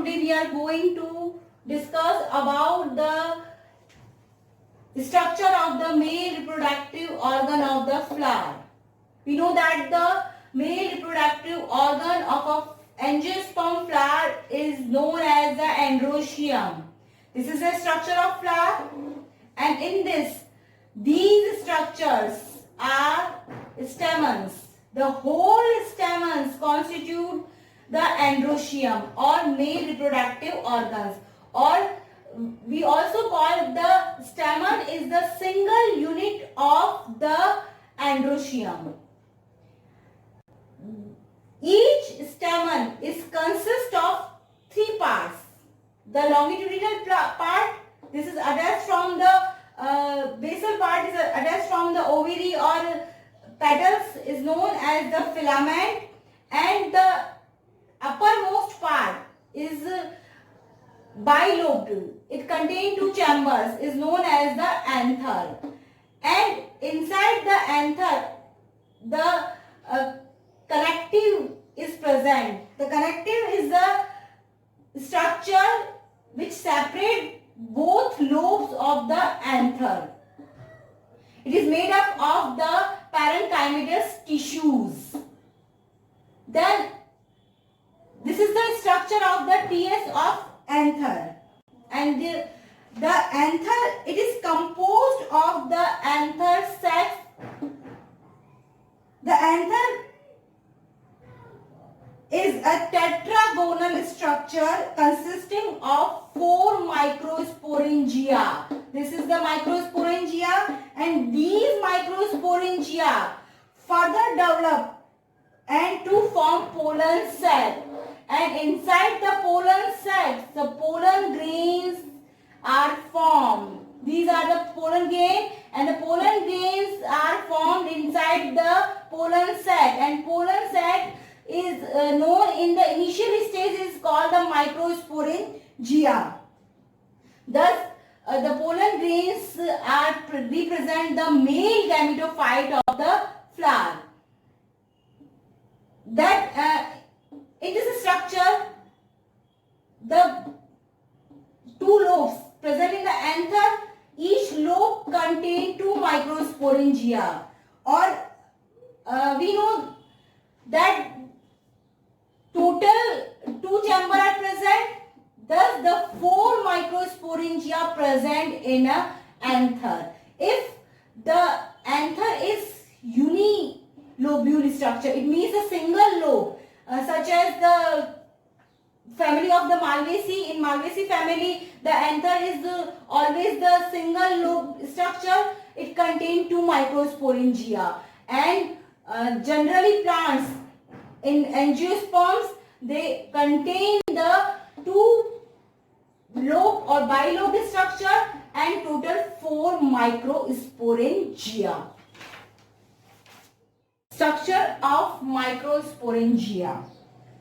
today we are going to discuss about the structure of the male reproductive organ of the flower. We know that the male reproductive organ of a angiosperm flower is known as the androecium. This is the structure of flower, and in these structures are stamens. The whole stamens constitute the androecium or male reproductive organs, or we also call the stamen is the single unit of the androecium. Each stamen is consist of three parts. The longitudinal part, this is attached from the basal part is attached from the ovary or petals, is known as the filament, and the uppermost part is bilobed. It contains two chambers, is known as the anther, and inside the anther the connective is present. The connective is the structure which separates both lobes of the anther. It is made up of the parenchymatous tissues. Then this is the structure of the TS of anther, and the anther, it is composed of the anther sacs. The anther is a tetragonal structure consisting of 4 microsporangia. This is the microsporangia, and these microsporangia further develop and to form pollen sac. And inside the pollen sacs, the pollen grains are formed. These are the pollen grains, and the pollen grains are formed inside the pollen sac. And pollen sac is known in the initial stage is called the microsporangia. Thus, the pollen grains represent the male gametophyte of the flower. That it is a structure. The two lobes present in the anther, each lobe contains 2 microsporangia, or we know that total 2 chambers are present. Thus, the 4 microsporangia present in a anther. If the anther is unilobule structure, it means a single lobe, such as the family of the Malvaceae. In Malvaceae family, the anther is always the single lobe structure. It contains 2 microsporangia, and generally plants in angiosperms, they contain the 2 lobe or bilobed structure and total 4 microsporangia. Structure of microsporangia.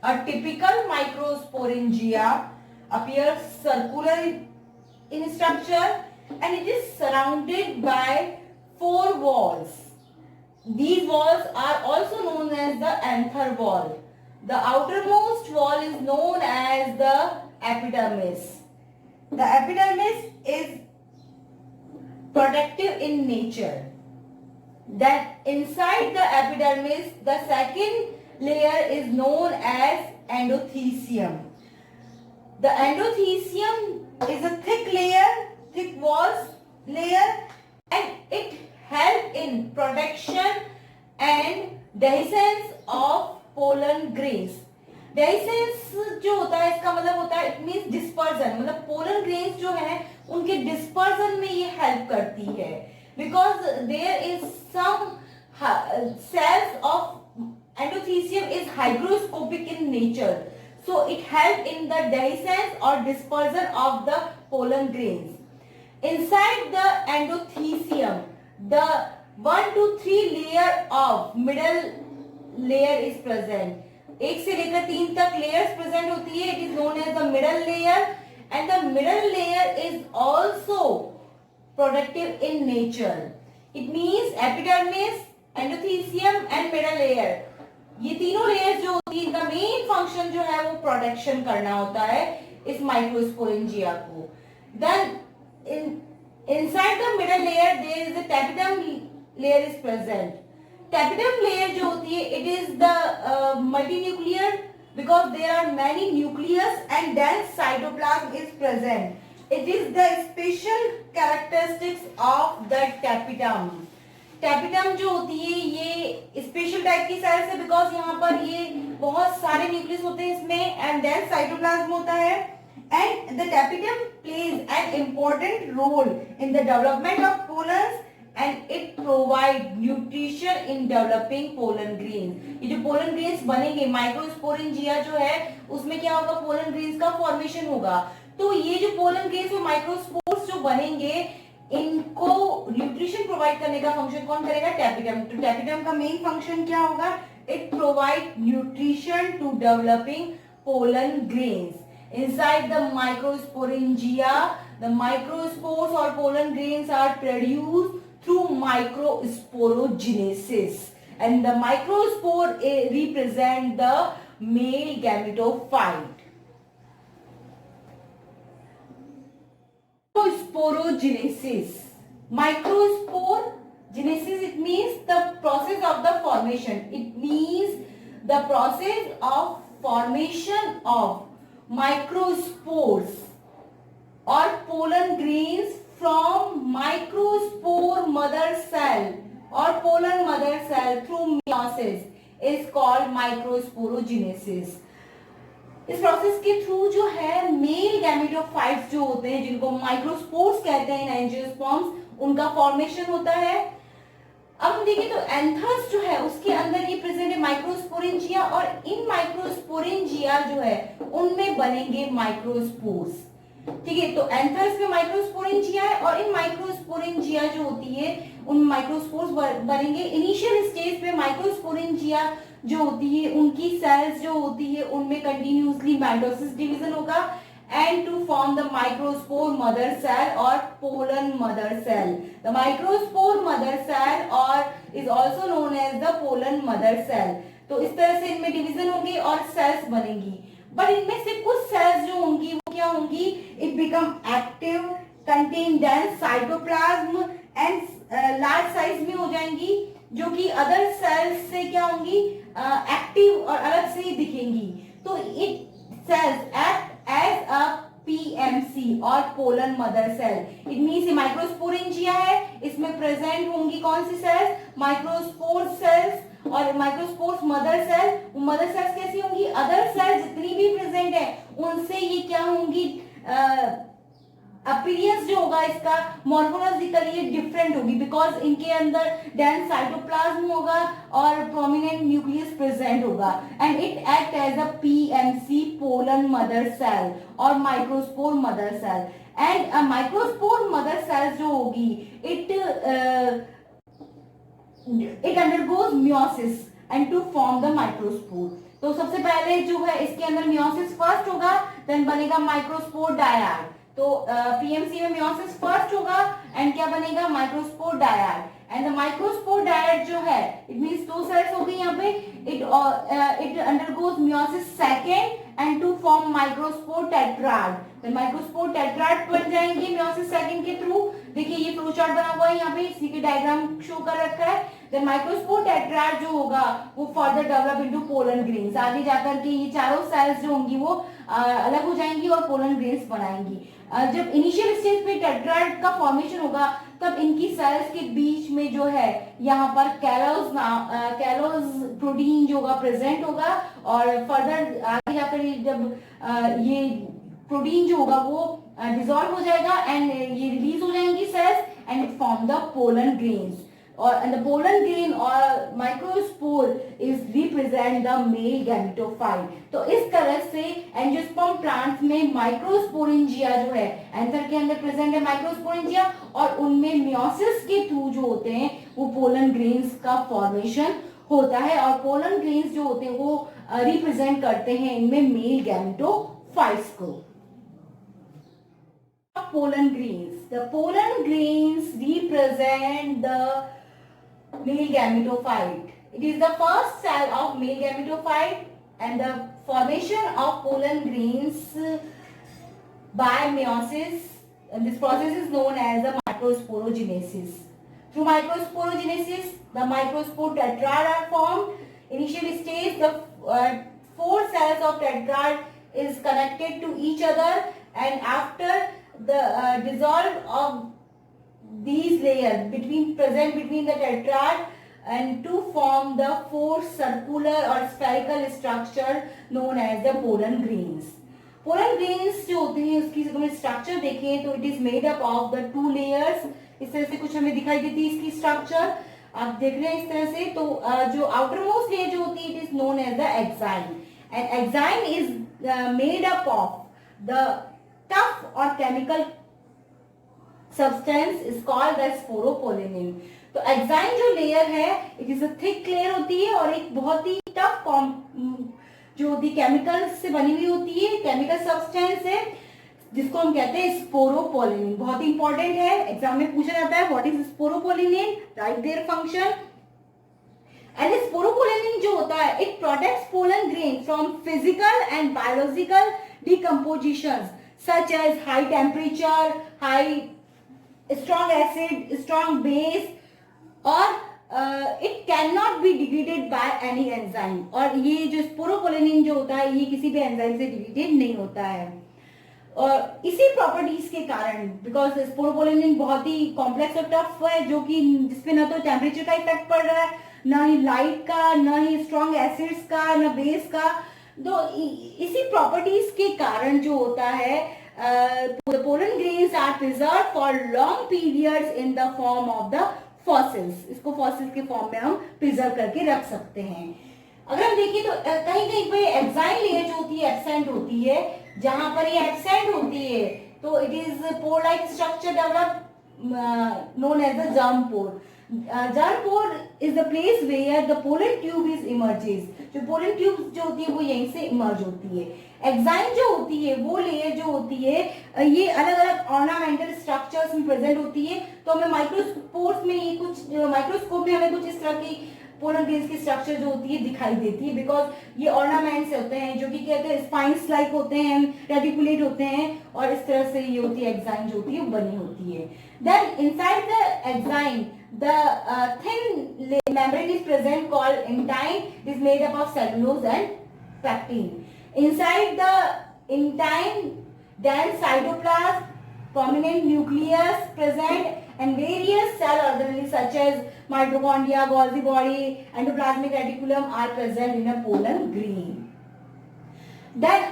A typical microsporangia appears circular in structure, and it is surrounded by 4 walls. These walls are also known as the anther wall. The outermost wall is known as the epidermis. The epidermis is protective in nature. Then inside the epidermis, the second layer is known as endothecium. The endothecium is a thick walls layer, and it helps in protection and dehiscence of pollen grains. Dehiscence जो होता है, इसका मतलब होता है it means dispersion. मतलब pollen grains जो है उनके dispersion में ये help करती है, because there is some cells of endothecium is hygroscopic in nature, so it helps in the dehiscence or dispersion of the pollen grains. Inside the endothecium, the 1 to 3 layer of middle layer is present. 1 से लेकर 3 तक layers present होती है. It is known as the middle layer, and the middle layer is also protective in nature. It means epidermis, endothecium and middle layer. ये तीनों layers जो होती है, इनका मेन फंक्शन जो है वो प्रोटेक्शन करना होता है. इस माइक्रोस्पोरेंजिया को. Then inside the middle layer there is a tapetum layer is present. Tapetum layer जो होती है, it is the multinuclear because there are many nucleus and dense cytoplasm is present. It is the special characteristics of the tapetum. Tapetum जो होती है ये special type की sales है because यहाँ पर ये बहुत सारे न्यूक्लियस होते हैं इसमें एंड देन साइटोप्लाज्म होता है and the tapetum plays an important role in the development of pollens and it provide nutrition in developing pollen grains. ये जो पोलन ग्रेन्स बनेंगे माइक्रोस्पोरेंजिया जो है उसमें क्या होगा, पोलन ग्रेन्स का फॉर्मेशन होगा. तो ये जो पोलन ग्रेन्स और माइक्रोस्पोर्स जो बनेंगे इनको न्यूट्रिशन प्रोवाइड करने का फंक्शन कौन करेगा, टैपिटम. तो टैपिटम का मेन फंक्शन क्या होगा, it provide nutrition to developing pollen grains. Inside the microsporangia the microspores और pollen grains are produced through microsporogenesis and the microspore represent the male gametophyte. Microsporogenesis. Microsporogenesis, it means the process of the formation. It means the process of formation of microspores or pollen grains from microspore mother cell or pollen mother cell through meiosis is called microsporogenesis. इस process के through जो है mail gametophytes जो होते हैं जिनको microspores कहते हैं एंजियोस्पर्म्स, उनका फॉर्मेशन होता है. अब हम देखिए तो एंथर्स जो है उसके अंदर ये प्रेजेंट है माइक्रोस्पोरेंजिया और इन माइक्रोस्पोरेंजिया जो है उनमें बनेंगे माइक्रोस्पोर्स. ठीक है, तो एंथर्स में माइक्रोस्पोरेंजिया है और इन माइक्रोस्पोरेंजिया जो होती है उन माइक्रोस्पोर्स बनेंगे. इनिशियल स्टेज पे माइक्रोस्पोरेंजिया जो होती है उनकी सेल्स जो होती है उनमें कंटिन्यूअसली माइटोसिस डिवीजन होगा and to form the microspore mother cell और pollen mother cell. The microspore mother cell और is also known as the pollen mother cell. तो इस तरह से इनमें डिवीजन होंगे और सेल्स बनेंगी. बट इनमें से कुछ सेल्स जो होंगी वो क्या होंगी, it become active, contain dense cytoplasm and large size में हो जाएंगी, जो कि अदर सेल्स से क्या होंगी, एक्टिव और अलग से ही दिखेंगी. तो it cells act as a PMC और pollen mother cell. It means microsporangia है, इसमें प्रेजेंट होंगी कौन सी सेल्स, माइक्रोस्पोर सेल्स और माइक्रोस्पोर्स मदर सेल. वो मदर सेल्स कैसी होंगी, अदर सेल जितनी भी प्रेजेंट है उनसे ये क्या होंगी, अपीयरेंस जो होगा इसका मॉर्फोलॉजिकली डिफरेंट होगी बिकॉज इनके अंदर डेंस साइटोप्लाज्म होगा और प्रोमिनेंट न्यूक्लियस प्रेजेंट होगा and it act as a PMC pollen mother cell और microspore mother cell. And microspore mother cell जो होगी it undergoes meiosis and to form the microspore. तो सबसे पहले जो है इसके अंदर मियोसिस फर्स्ट होगा, देन बनेगा माइक्रोस्पोर डायड. तो पीएमसी में मियोसिस फर्स्ट होगा एंड क्या बनेगा, microspore dyad. And the microspore dyad जो है इट मींस दो सेल्स हो गई यहाँ पे, it undergoes meiosis second and to form microspore tetrad. तो माइक्रोस्पोर टेट्राड बन जाएंगे मियोसिस सेकंड के थ्रू. देखिए ये फ्लो चार्ट बना हुआ है यहाँ पे, इसी के डायग्राम शो कर रखा है. देन माइक्रोस्पोर टेट्राड जो होगा वो further develop into pollen grains. आगे जाकर के ये चारों सेल्स जो होंगी वो अलग हो जाएंगी और पोलन ग्रेन्स बनाएंगी. जब इनिशियल स्टेज पे टेट्राड का फॉर्मेशन होगा तब इनकी सेल्स के बीच में जो है यहाँ पर कैलोज प्रोटीन जो होगा प्रेजेंट होगा और फर्दर आगे जाकर जब ये प्रोटीन जो होगा वो डिसॉल्व हो जाएगा एंड ये रिलीज हो जाएंगी cells and it form the pollen grains. और and the pollen grain or microspore is represent the male gametophyte. तो इस तरह से एंजियोस्पर्म प्लांट्स में माइक्रोस्पोरेंजिया जो है एंथर के अंदर प्रेजेंट है माइक्रोस्पोरेंजिया और उनमें मियोसिस के थ्रू जो होते हैं वो पोलन ग्रेन्स का फॉर्मेशन होता है और पोलन ग्रेन्स जो होते हैं वो रिप्रेजेंट करते हैं इनमें मेल गैमेटोफाइट्स को. Pollen grains. The pollen grains represent the male gametophyte. It is the first cell of male gametophyte and the formation of pollen grains by meiosis, and this process is known as the microsporogenesis. Through microsporogenesis, the microspore tetrad are formed. Initial stage, the 4 cells of tetrad is connected to each other, and after the dissolve of these layers present between the tetrad and to form the 4 circular or spherical structure known as the pollen grains. Pollen grains जो होते हैं उसकी अगर structure देखें तो it is made up of the 2 layers. इस तरह से कुछ हमें दिखाई देती है इसकी स्ट्रक्चर. आप देख रहे हैं इस तरह से. तो जो आउटर मोस्ट लेयर जो होती है it is known as the exine, and exine is made up of the tough और chemical substance is called the sporopollenin. तो एक्साइन जो लेयर है it is a thick layer होती है और एक बहुत ही टफ जो होती केमिकल से बनी हुई होती है, केमिकल सब्सटेंस है जिसको हम कहते हैं स्पोरोपोलिनिन. बहुत ही इंपॉर्टेंट है, एग्जाम में पूछा जाता है what is sporopollenin, write their function. And sporopollenin जो होता है it protects pollen grain from physical and biological decomposition such as high temperature, high strong acid, strong base, और it cannot be degraded by any enzyme. और ये जो sporopollenin जो होता है ये किसी भी एंजाइम से डिग्रेडेड नहीं होता है. और इसी प्रॉपर्टीज के कारण, बिकॉज स्पोरोपोलिनिन बहुत ही कॉम्प्लेक्स और टफ है जो कि जिसपे ना तो टेम्परेचर का इफेक्ट पड़ रहा है, ना ही लाइट का, ना ही स्ट्रॉन्ग एसिड्स का, ना बेस का. तो इसी प्रॉपर्टीज के कारण जो होता है the pollen grains are preserved for long periods in the form of the fossils. इसको fossils के फॉर्म में हम प्रिजर्व करके रख सकते हैं. अगर हम देखिए तो कहीं कहीं पे एक्साइन लेयर जो होती है एब्सेंट होती है. जहां पर ये एब्सेंट होती है तो it is pore like structure develop known as the germ pore. Germ pore is the place where the pollen tube is emerges. जो पोलन ट्यूब जो होती है वो यहीं से इमर्ज होती है. एक्साइन जो होती है वो लेयर जो होती है ये अलग अलग ऑर्नामेंटल स्ट्रक्चर्स में प्रेजेंट होती है. तो हमें माइक्रोस्कोप में ये कुछ माइक्रोस्कोप में हमें कुछ इस तरह की पोलन ग्रेन्स की स्ट्रक्चर जो होती है दिखाई देती है, बिकॉज ये ऑर्नामेंट्स होते हैं जो कि कहते हैं स्पाइन्स लाइक होते हैं, रेडिकुलेट होते हैं, और इस तरह से ये होती है एक्साइन जो होती है बनी होती है. Then inside the exine the thin membrane is present called intine. It is made up of cellulose and pectin. Inside the intine, dense cytoplasm, prominent nucleus present, and various cell organelles such as mitochondria, Golgi body, endoplasmic reticulum are present in a pollen grain. Then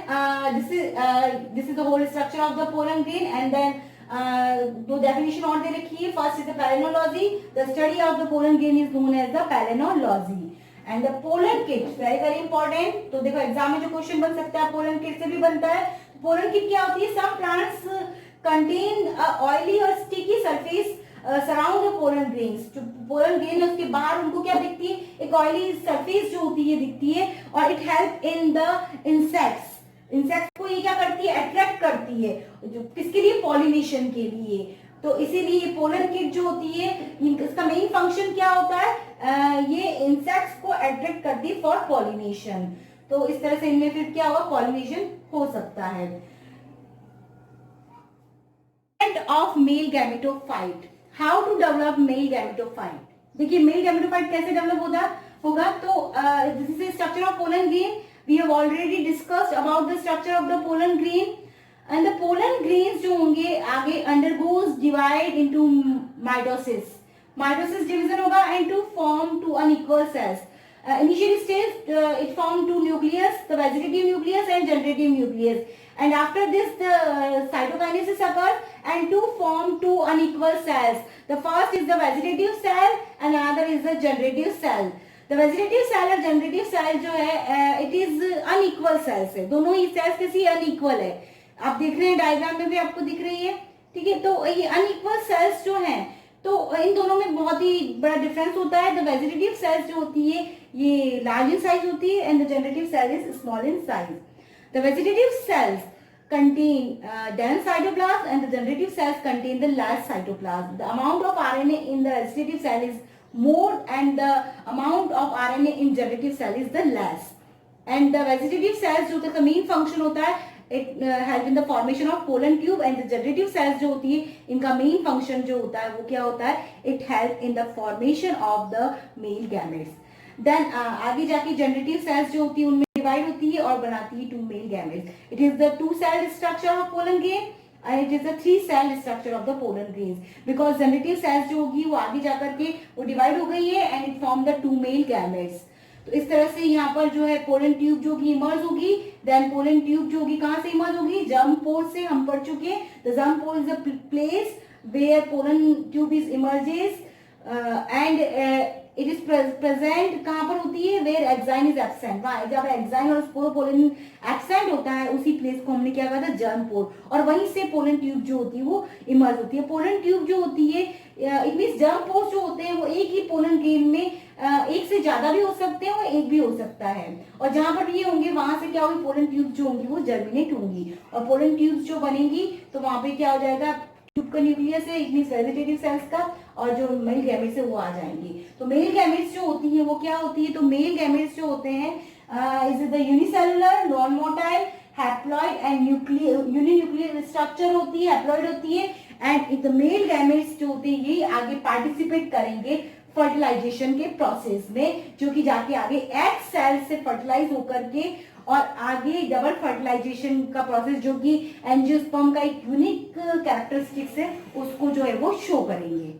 this is the whole structure of the pollen grain. And then दो definition और दे रखी है. First is the palynology. The study of the pollen grain is known as the palynology. And the pollen kit very very important. तो देखो exam में जो question बन सकता है पोलन किट से भी बनता है. पोलन किट क्या होती है? सम प्लांट्स कंटेन ऑयली और sticky surface surround the pollen grains. जो पोलन ग्रेन है उसके बाहर उनको क्या दिखती है? एक ऑयली सरफेस जो होती है दिखती है, और it help in the insects. Insect को ये क्या करती है? अट्रैक्ट करती है. जो किसके लिए? पॉलिनेशन के लिए. तो इसीलिए ये पोलन किट जो होती है इसका मेन फंक्शन क्या होता है? ये इंसेक्ट्स को अट्रैक्ट करती है फॉर पॉलिनेशन. तो इस तरह से इनमें फिर क्या होगा? पॉलिनेशन हो सकता है. Of male gametophyte. How to develop male gametophyte? देखिए मेल गैमेटोफाइट कैसे डेवलप होगा. तो this is structure of pollen grain. We have already discussed about the structure of the pollen grain, and the pollen grains जो होंगे आगे undergoes divide into mitosis. Mitosis division होगा and to form two unequal cells. Initial stage it formed two nucleus, the vegetative nucleus and generative nucleus. And after this the cytokinesis occurs and to form two unequal cells. The first is the vegetative cell and another is the generative cell. The vegetative cell और generative cell जो है it is unequal cells है. दोनों ही cells कैसी unequal है. आप देख रहे हैं डायग्राम में भी आपको दिख रही है. ठीक है, तो ये unequal cells जो हैं तो इन दोनों में बहुत ही बड़ा डिफरेंस होता है. The vegetative cells जो होती है ये large in size होती है and the generative cell is small in size. The vegetative cells contain dense cytoplasm and the generative cells contain the large cytoplasm. The amount of RNA in the vegetative cell is more and the amount of RNA in generative cell is the less. And the vegetative cells जो का main function होता है it help in the formation of pollen tube and the generative cells जो होती है इनका main function जो होता है वो क्या होता है, it help in the formation of the male gametes. Then आगे जाके जनरेटिव सेल्स जो होती है उनमें डिवाइड होती है और बनाती है 2 male gametes. It is the 2 cell structure of pollen grain and it is a 3 cell structure of the pollen grains because generative cells जो होगी वो आगे जाकर के वो डिवाइड हो गई है and it form the 2 male gametes। तो इस तरह से यहाँ पर जो है पोलन ट्यूब जो होगी इमर्ज होगी। देन पोलन ट्यूब जो होगी कहाँ से इमर्ज होगी, जर्म पोर से हम पढ़ चुके हैं। The germ pore is the place where pollen tube is emerges and it is present कहाँ पर होती है, वेयर एक्साइन इज एब्सेंट, वहां जब एक्साइन और स्पोरोपोलन एब्सेंट होता है उसी प्लेस को हमने क्या कहा था, जर्म पोर, और वहीं से पोलन ट्यूब जो होती है वो इमर्ज होती है। पोलन ट्यूब जो होती है इट मीन्स जर्म पोर जो होते हैं वो एक ही पोलन ग्रेन में एक से ज्यादा भी हो सकते हैं और एक भी हो सकता है, और जहां पर ये होंगे वहां से क्या होगी, पोलन ट्यूब जो होंगी वो जर्मिनेट होंगी, और पोलन ट्यूब जो बनेंगी तो वहां पे क्या हो जाएगा, ट्यूब का न्यूक्लियस है इट मीन्स वेजिटेटिव सेल्स का, और जो मेल गैमेट्स है वो आ जाएंगी। तो मेल गैमेट्स जो होती है वो क्या होती है, तो मेल गैमेट्स जो होते हैं is the unicellular non motile haploid and uninuclear structure होती है, हैप्लॉइड होती है, एंड द मेल गैमेट्स जो होते हैं ये आगे पार्टिसिपेट करेंगे फर्टिलाइजेशन के प्रोसेस में, जो कि जाके आगे एग सेल से फर्टिलाइज होकर के और आगे डबल फर्टिलाइजेशन का प्रोसेस जो कि एंजियोस्पर्म का एक यूनिक कैरेक्टरिस्टिक्स है उसको जो है वो शो करेंगे।